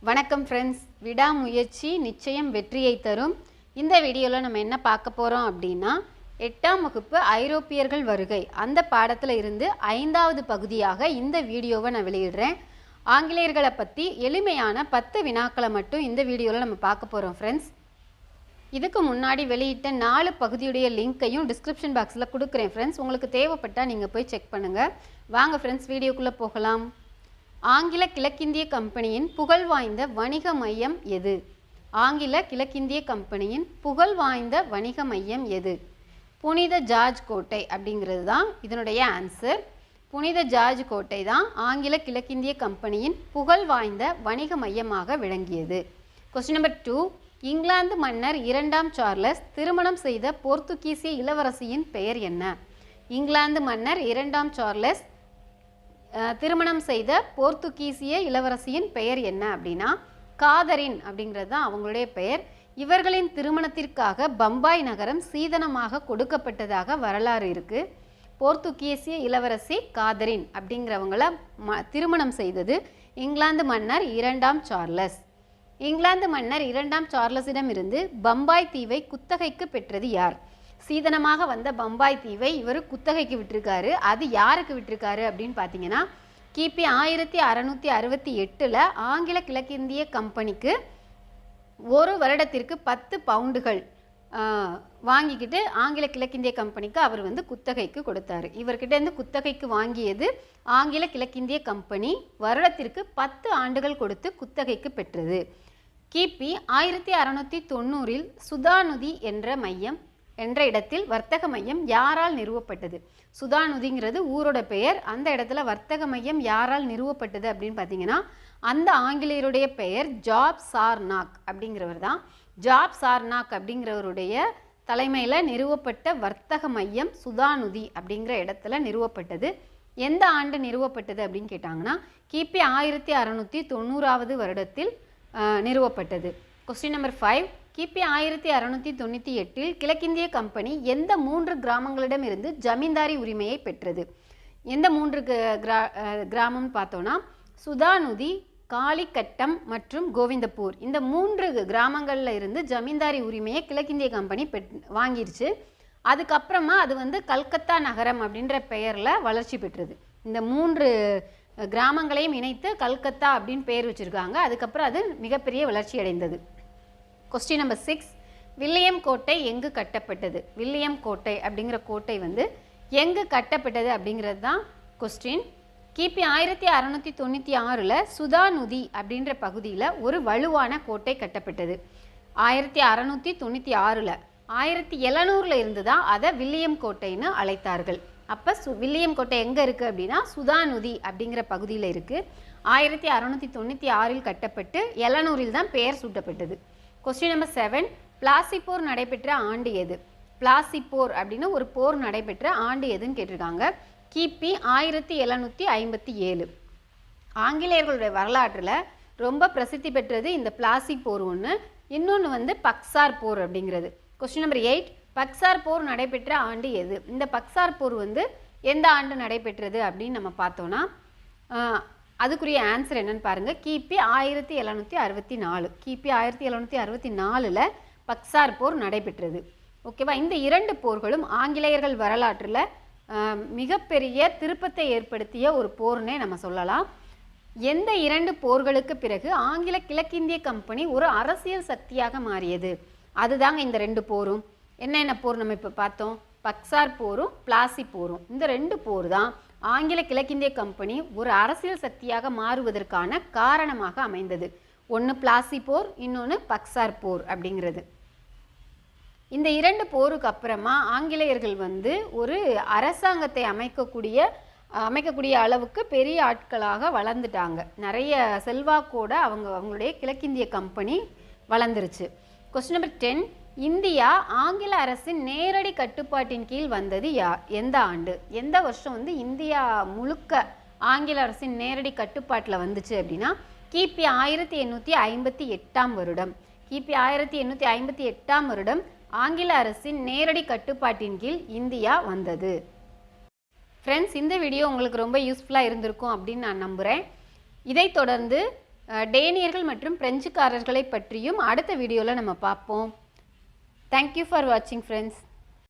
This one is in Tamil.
வணக்கம் ஃப்ரெண்ட்ஸ், விடாமுயற்சி நிச்சயம் வெற்றியை தரும். இந்த வீடியோவில் நம்ம என்ன பார்க்க போகிறோம் அப்படின்னா, 8ஆம் வகுப்பு ஐரோப்பியர்கள் வருகை அந்த பாடத்தில் இருந்து 5வது பகுதியாக இந்த வீடியோவை நான் வெளியிடுறேன். ஆங்கிலேயர்களை பற்றி எளிமையான 10 வினாக்களை மட்டும் இந்த வீடியோவில் நம்ம பார்க்க போகிறோம் ஃப்ரெண்ட்ஸ். இதுக்கு முன்னாடி வெளியிட்ட 4 பகுதியுடைய லிங்க்கையும் டிஸ்கிரிப்ஷன் பாக்ஸில் கொடுக்குறேன் ஃப்ரெண்ட்ஸ். உங்களுக்கு தேவைப்பட்டால் நீங்கள் போய் செக் பண்ணுங்கள். வாங்க ஃப்ரெண்ட்ஸ், வீடியோக்குள்ளே போகலாம். ஆங்கில கிழக்கிந்திய கம்பெனியின் புகழ் வாய்ந்த வணிக மையம் எது? ஆங்கில கிழக்கிந்திய கம்பெனியின் புகழ் வாய்ந்த வணிக மையம் எது? புனித ஜார்ஜ் கோட்டை அப்படிங்கிறது தான் இதனுடைய ஆன்சர். புனித ஜார்ஜ் கோட்டை தான் ஆங்கில கிழக்கிந்திய கம்பெனியின் புகழ் வாய்ந்த வணிக மையமாக விளங்கியது. கொஸ்டின் நம்பர் 2, இங்கிலாந்து மன்னர் 2ஆம் சார்லஸ் திருமணம் செய்த போர்த்துகீசிய இளவரசியின் பெயர் என்ன? இங்கிலாந்து மன்னர் 2ஆம் சார்லஸ் திருமணம் செய்த போர்த்துகீசிய இளவரசியின் பெயர் என்ன அப்படின்னா காதரின் அப்படிங்கிறது தான் அவங்களுடைய பெயர். இவர்களின் திருமணத்திற்காக பம்பாய் நகரம் சீதனமாக கொடுக்கப்பட்டதாக வரலாறு இருக்குது. போர்த்துகீசிய இளவரசி காதரின் அப்படிங்கிறவங்கள திருமணம் செய்தது இங்கிலாந்து மன்னர் 2ஆம் சார்லஸ். இங்கிலாந்து மன்னர் 2ஆம் சார்லஸிடமிருந்து பம்பாய் தீவை குத்தகைக்கு பெற்றது யார்? சீதனமாக வந்த பம்பாய் தீவை இவர் குத்தகைக்கு விட்டிருக்காரு. அது யாருக்கு விட்டிருக்காரு அப்படின்னு பார்த்தீங்கன்னா, கிபி 1668 ஆங்கில கிழக்கிந்திய கம்பெனிக்கு ஒரு வருடத்திற்கு 10 பவுண்டுகள் வாங்கிக்கிட்டு ஆங்கில கிழக்கிந்திய கம்பெனிக்கு அவர் குத்தகைக்கு கொடுத்தாரு. இவர்கிட்ட குத்தகைக்கு வாங்கியது ஆங்கில கிழக்கிந்திய கம்பெனி வருடத்திற்கு 10 ஆண்டுகள் கொடுத்து குத்தகைக்கு பெற்றது. கிபி 1690 சுதாநுதி என்ற இடத்தில் வர்த்தக மையம் யாரால் நிறுவப்பட்டது? சுதாநுதிங்கிறது ஊரோட பெயர். அந்த இடத்துல வர்த்தக மையம் யாரால் நிறுவப்பட்டது அப்படின்னு பார்த்தீங்கன்னா, அந்த ஆங்கிலேயருடைய பெயர் ஜாப் சார்னாக் அப்படிங்கிறவர் தான். ஜாப் சார்னாக் அப்படிங்கிறவருடைய தலைமையில் நிறுவப்பட்ட வர்த்தக மையம் சுதாநுதி அப்படிங்கிற இடத்துல நிறுவப்பட்டது. எந்த ஆண்டு நிறுவப்பட்டது அப்படின்னு கேட்டாங்கன்னா, கிபி 1690 வருடத்தில் நிறுவப்பட்டது. கொஸ்டின் நம்பர் 5, கிபி 1698 கிழக்கிந்திய கம்பெனி எந்த 3 கிராமங்களிடமிருந்து ஜமீன்தாரி உரிமையை பெற்றது? எந்த 3 கிராமம்னு பார்த்தோன்னா, சுதாநுதி, காளிக்கட்டம் மற்றும் கோவிந்தப்பூர். இந்த 3 கிராமங்களில் இருந்து ஜமீன்தாரி உரிமையை கிழக்கிந்திய கம்பெனி வாங்கிருச்சு. அதுக்கப்புறமா அது கல்கத்தா நகரம் அப்படின்ற பெயரில் வளர்ச்சி பெற்றது. இந்த 3 கிராமங்களையும் இணைத்து கல்கத்தா அப்படின்னு பெயர் வச்சுருக்காங்க. அதுக்கப்புறம் அது மிகப்பெரிய வளர்ச்சி அடைந்தது. கொஸ்டின் நம்பர் 6, வில்லியம் கோட்டை எங்கு கட்டப்பட்டது? வில்லியம் கோட்டை அப்படிங்கிற கோட்டை எங்கு கட்டப்பட்டது அப்படிங்கிறது தான் கொஸ்டின். கிபி 1696 சுதாநுதி அப்படின்ற பகுதியில் ஒரு வலுவான கோட்டை கட்டப்பட்டது. 1696 1700 இருந்து தான் அதை வில்லியம் கோட்டைன்னு அழைத்தார்கள். அப்போ வில்லியம் கோட்டை எங்கே இருக்குது அப்படின்னா சுதாநுதி அப்படிங்கிற பகுதியில் இருக்குது. 1696 கட்டப்பட்டு 700 தான் பெயர் சூட்டப்பட்டது. கொஸ்டின் நம்பர் 7, பிளாசி போர் நடைபெற்ற ஆண்டு எது? பிளாசி போர் அப்படின்னு ஒரு போர் நடைபெற்ற ஆண்டு எதுன்னு கேட்டிருக்காங்க. கிபி 1757. ஆங்கிலேயர்களுடைய வரலாற்றில் ரொம்ப பிரசித்தி பெற்றது இந்த பிளாசி போர் ஒன்று. இன்னொன்று பக்சார் போர் அப்படிங்கிறது. கொஸ்டின் நம்பர் 8, பக்சார் போர் நடைபெற்ற ஆண்டு எது? இந்த பக்சார் போர் எந்த ஆண்டு நடைபெற்றது அப்படின்னு நம்ம பார்த்தோன்னா, அதுக்குரிய ஆன்சர் என்னன்னு பாருங்கள். கிபி 1764. கிபி 1764 பக்சார் போர் நடைபெற்றது. ஓகேவா? இந்த 2 போர்களும் ஆங்கிலேயர்கள் வரலாற்றில் மிகப்பெரிய திருப்பத்தை ஏற்படுத்திய ஒரு போர்னே நம்ம சொல்லலாம். எந்த 2 போர்களுக்கு பிறகு ஆங்கில கிழக்கிந்திய கம்பெனி ஒரு அரசியல் சக்தியாக மாறியது? அதுதாங்க இந்த 2 போரும். என்னென்ன போர் நம்ம இப்போ பார்த்தோம்? பக்சார் போரும் பிளாசி போரும். இந்த 2 போர் தான் ஆங்கில கிழக்கிந்திய கம்பெனி ஒரு அரசியல் சக்தியாக மாறுவதற்கான காரணமாக அமைந்தது. ஒன்று பிளாசி போர், இன்னொன்று பக்சார் போர் அப்படிங்கிறது. இந்த 2 போருக்கு அப்புறமா ஆங்கிலேயர்கள் ஒரு அரசாங்கத்தை அமைக்கக்கூடிய அளவுக்கு பெரிய ஆட்களாக வளர்ந்துட்டாங்க. நிறைய செல்வாக்கோட அவங்களுடைய கிழக்கிந்திய கம்பெனி வளர்ந்துருச்சு. கொஸ்டின் நம்பர் 10, இந்தியா ஆங்கில அரசின் நேரடி கட்டுப்பாட்டின் கீழ் வந்தது எந்த ஆண்டு? எந்த வருஷம் இந்தியா முழுக்க ஆங்கில அரசின் நேரடி கட்டுப்பாட்டில் வந்துச்சு அப்படின்னா, கிபி 1858 வருடம். கிபி 1858 வருடம் ஆங்கில அரசின் நேரடி கட்டுப்பாட்டின் கீழ் இந்தியா வந்தது. ஃப்ரெண்ட்ஸ், இந்த வீடியோ உங்களுக்கு ரொம்ப யூஸ்ஃபுல்லாக இருந்திருக்கும் அப்படின்னு நான் நம்புகிறேன். இதை தொடர்ந்து டேனியர்கள் மற்றும் பிரெஞ்சுக்காரர்களை பற்றியும் அடுத்த வீடியோவில் நம்ம பார்ப்போம். தேங்க்யூ ஃபார் வாட்சிங் ஃப்ரெண்ட்ஸ்.